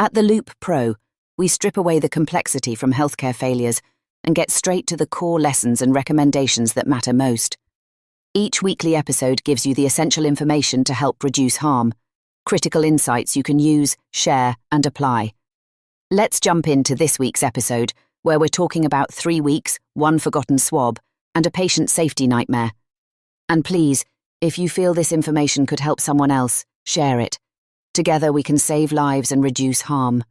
At the Loop Pro, we strip away the complexity from healthcare failures and get straight to the core lessons and recommendations that matter most. Each weekly episode gives you the essential information to help reduce harm, critical insights you can use, share, and apply. Let's jump into this week's episode, where we're talking about 3 weeks, one forgotten swab, and a patient safety nightmare. And please, if you feel this information could help someone else, share it. Together we can save lives and reduce harm.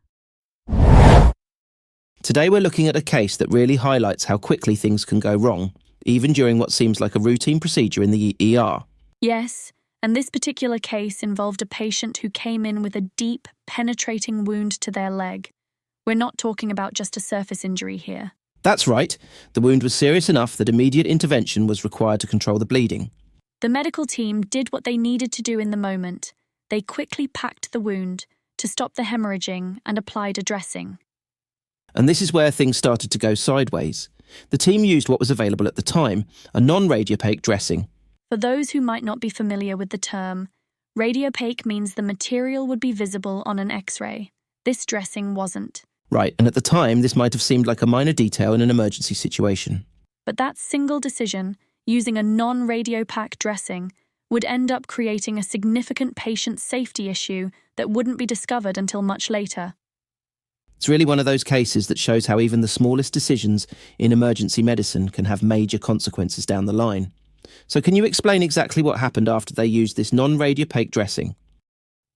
Today we're looking at a case that really highlights how quickly things can go wrong, even during what seems like a routine procedure in the ER. Yes, and this particular case involved a patient who came in with a deep, penetrating wound to their leg. We're not talking about just a surface injury here. That's right. The wound was serious enough that immediate intervention was required to control the bleeding. The medical team did what they needed to do in the moment. They quickly packed the wound to stop the hemorrhaging and applied a dressing. And this is where things started to go sideways. The team used what was available at the time, a non-radio-opaque dressing. For those who might not be familiar with the term, radio-opaque means the material would be visible on an X-ray. This dressing wasn't. Right, and at the time this might have seemed like a minor detail in an emergency situation. But that single decision, using a non-radio-opaque dressing, would end up creating a significant patient safety issue that wouldn't be discovered until much later. It's really one of those cases that shows how even the smallest decisions in emergency medicine can have major consequences down the line. So can you explain exactly what happened after they used this non-radio-opaque dressing?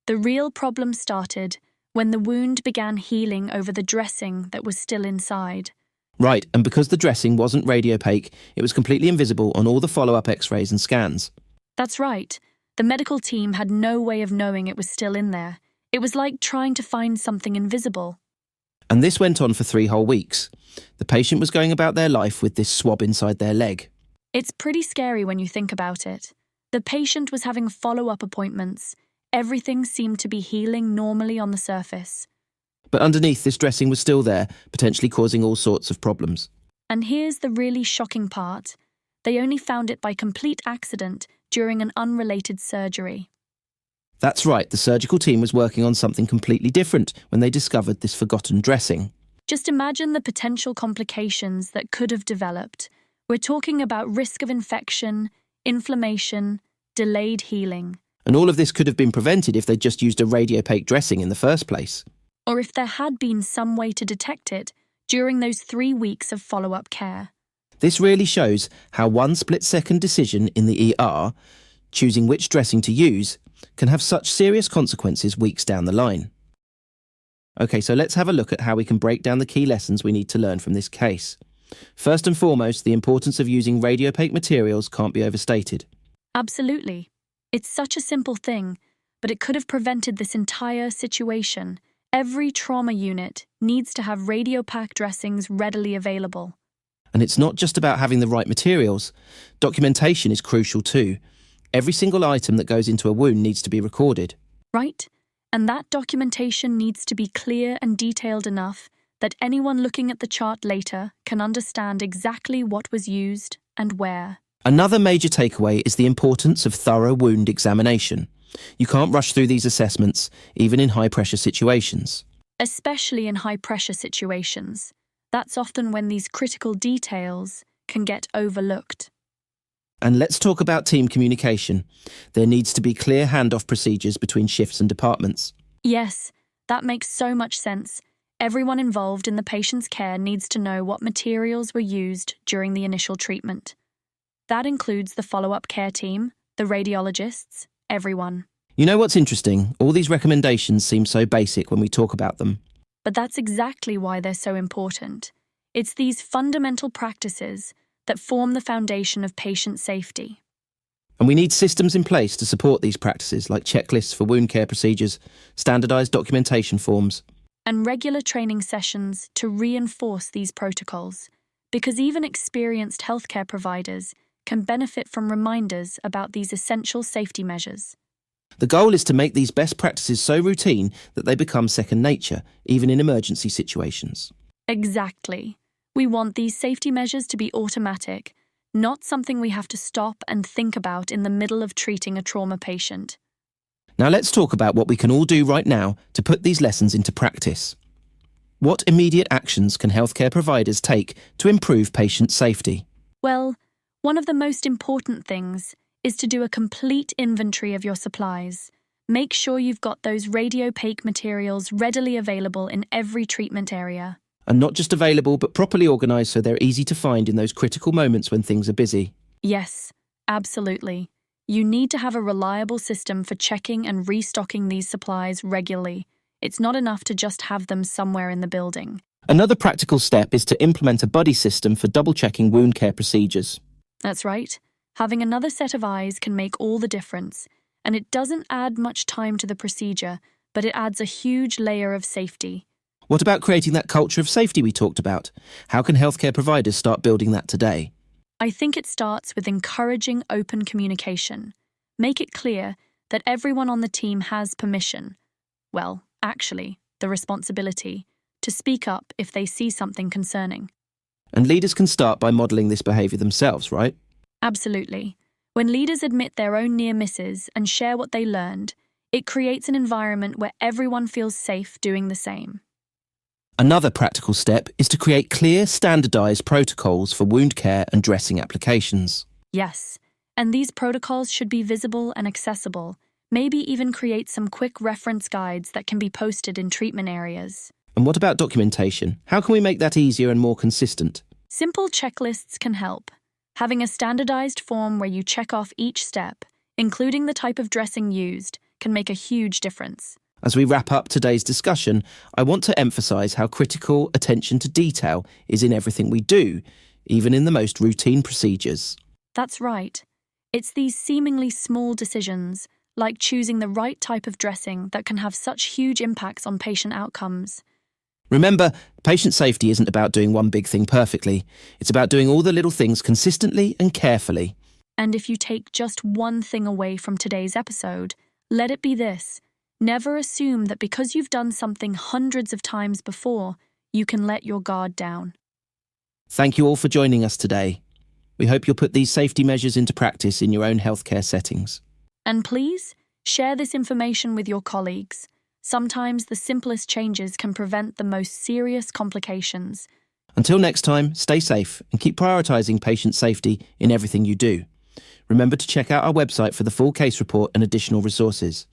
The real problem started when the wound began healing over the dressing that was still inside. Right, and because the dressing wasn't radio-opaque, it was completely invisible on all the follow-up X-rays and scans. That's right. The medical team had no way of knowing it was still in there. It was like trying to find something invisible. And this went on for 3 whole weeks. The patient was going about their life with this swab inside their leg. It's pretty scary when you think about it. The patient was having follow-up appointments. Everything seemed to be healing normally on the surface. But underneath, this dressing was still there, potentially causing all sorts of problems. And here's the really shocking part. They only found it by complete accident during an unrelated surgery. That's right, the surgical team was working on something completely different when they discovered this forgotten dressing. Just imagine the potential complications that could have developed. We're talking about risk of infection, inflammation, delayed healing. And all of this could have been prevented if they'd just used a radio-opaque dressing in the first place. Or if there had been some way to detect it during those 3 weeks of follow-up care. This really shows how one split-second decision in the ER, choosing which dressing to use, can have such serious consequences weeks down the line. Okay, so let's have a look at how we can break down the key lessons we need to learn from this case. First and foremost, the importance of using radio-opaque materials can't be overstated. Absolutely. It's such a simple thing, but it could have prevented this entire situation. Every trauma unit needs to have radio-opaque dressings readily available. And it's not just about having the right materials. Documentation is crucial too. Every single item that goes into a wound needs to be recorded. Right? And that documentation needs to be clear and detailed enough that anyone looking at the chart later can understand exactly what was used and where. Another major takeaway is the importance of thorough wound examination. You can't rush through these assessments, even in high-pressure situations. Especially in high-pressure situations. That's often when these critical details can get overlooked. And let's talk about team communication. There needs to be clear handoff procedures between shifts and departments. Yes, that makes so much sense. Everyone involved in the patient's care needs to know what materials were used during the initial treatment. That includes the follow-up care team, the radiologists, everyone. You know what's interesting? All these recommendations seem so basic when we talk about them. But that's exactly why they're so important. It's these fundamental practices that form the foundation of patient safety. And we need systems in place to support these practices, like checklists for wound care procedures, standardised documentation forms. And regular training sessions to reinforce these protocols, because even experienced healthcare providers can benefit from reminders about these essential safety measures. The goal is to make these best practices so routine that they become second nature, even in emergency situations. Exactly. We want these safety measures to be automatic, not something we have to stop and think about in the middle of treating a trauma patient. Now let's talk about what we can all do right now to put these lessons into practice. What immediate actions can healthcare providers take to improve patient safety? Well, one of the most important things is to do a complete inventory of your supplies. Make sure you've got those radio-opaque materials readily available in every treatment area. And not just available, but properly organised so they're easy to find in those critical moments when things are busy. Yes, absolutely. You need to have a reliable system for checking and restocking these supplies regularly. It's not enough to just have them somewhere in the building. Another practical step is to implement a buddy system for double-checking wound care procedures. That's right. Having another set of eyes can make all the difference, and it doesn't add much time to the procedure, but it adds a huge layer of safety. What about creating that culture of safety we talked about? How can healthcare providers start building that today? I think it starts with encouraging open communication. Make it clear that everyone on the team has permission, well, actually, the responsibility, to speak up if they see something concerning. And leaders can start by modelling this behaviour themselves, right? Absolutely. When leaders admit their own near misses and share what they learned, it creates an environment where everyone feels safe doing the same. Another practical step is to create clear, standardised protocols for wound care and dressing applications. Yes, and these protocols should be visible and accessible, maybe even create some quick reference guides that can be posted in treatment areas. And what about documentation? How can we make that easier and more consistent? Simple checklists can help. Having a standardized form where you check off each step, including the type of dressing used, can make a huge difference. As we wrap up today's discussion, I want to emphasise how critical attention to detail is in everything we do, even in the most routine procedures. That's right. It's these seemingly small decisions, like choosing the right type of dressing, that can have such huge impacts on patient outcomes. Remember, patient safety isn't about doing one big thing perfectly. It's about doing all the little things consistently and carefully. And if you take just one thing away from today's episode, let it be this. Never assume that because you've done something hundreds of times before, you can let your guard down. Thank you all for joining us today. We hope you'll put these safety measures into practice in your own healthcare settings. And please, share this information with your colleagues. Sometimes the simplest changes can prevent the most serious complications. Until next time, stay safe and keep prioritising patient safety in everything you do. Remember to check out our website for the full case report and additional resources.